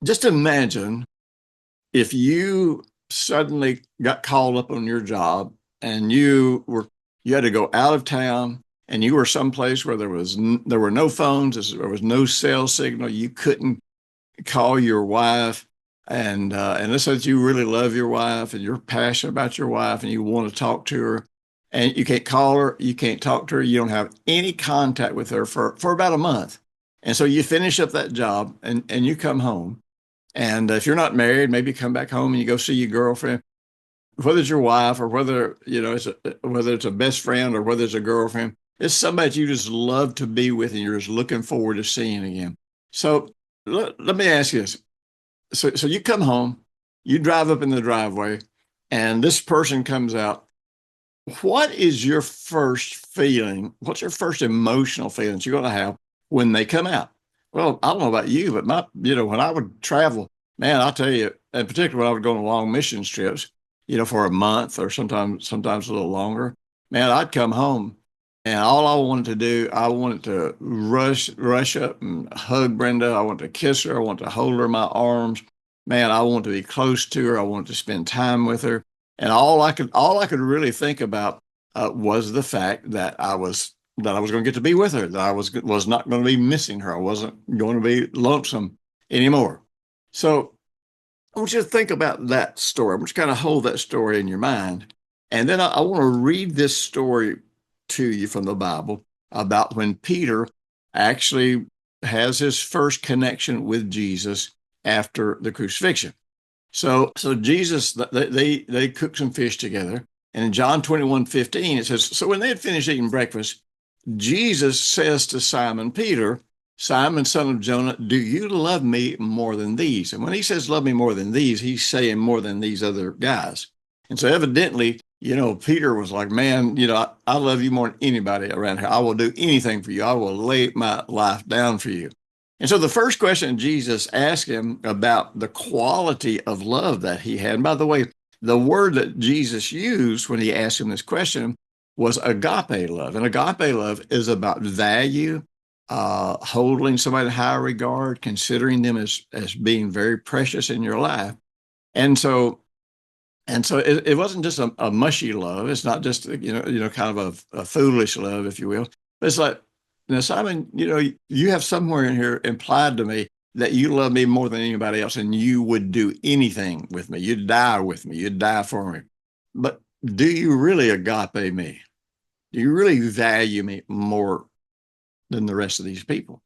just imagine if you suddenly got called up on your job and you had to go out of town and you were someplace where there were no phones, there was no cell signal, you couldn't call your wife, and let's say that you really love your wife and you're passionate about your wife and you want to talk to her, and you can't call her, you can't talk to her, you don't have any contact with her for about a month. And so you finish up that job and you come home. And if you're not married, maybe you come back home and you go see your girlfriend, whether it's your wife or whether, whether it's a best friend or whether it's a girlfriend, it's somebody that you just love to be with and you're just looking forward to seeing again. So let me ask you this. So you come home, you drive up in the driveway, and this person comes out. What is your first feeling? What's your first emotional feelings you're going to have when they come out? Well, I don't know about you, but when I would travel, man, I'll tell you, in particular when I would go on long mission trips, for a month or sometimes a little longer, man, I'd come home and all I wanted to do, I wanted to rush up and hug Brenda. I wanted to kiss her. I wanted to hold her in my arms. Man, I wanted to be close to her. I wanted to spend time with her. And all I could really think about was the fact that I was going to get to be with her, that I was not going to be missing her. I wasn't going to be lonesome anymore. So I want you to think about that story. I want you to kind of hold that story in your mind. And then I want to read this story to you from the Bible about when Peter actually has his first connection with Jesus after the crucifixion. So Jesus, they cooked some fish together. And in John 21:15, it says, so when they had finished eating breakfast, Jesus says to Simon Peter, Simon, son of Jonah, do you love me more than these? And when he says love me more than these, he's saying more than these other guys. And so evidently, Peter was like, man, I love you more than anybody around here. I will do anything for you. I will lay my life down for you. And so the first question Jesus asked him about the quality of love that he had. And by the way, the word that Jesus used when he asked him this question was agape love. And agape love is about value, holding somebody in high regard, considering them as being very precious in your life. And so it wasn't just a mushy love. It's not just kind of a foolish love, if you will. But it's like, now, Simon, you have somewhere in here implied to me that you love me more than anybody else, and you would do anything with me. You'd die with me. You'd die for me. But do you really agape me? Do you really value me more than the rest of these people?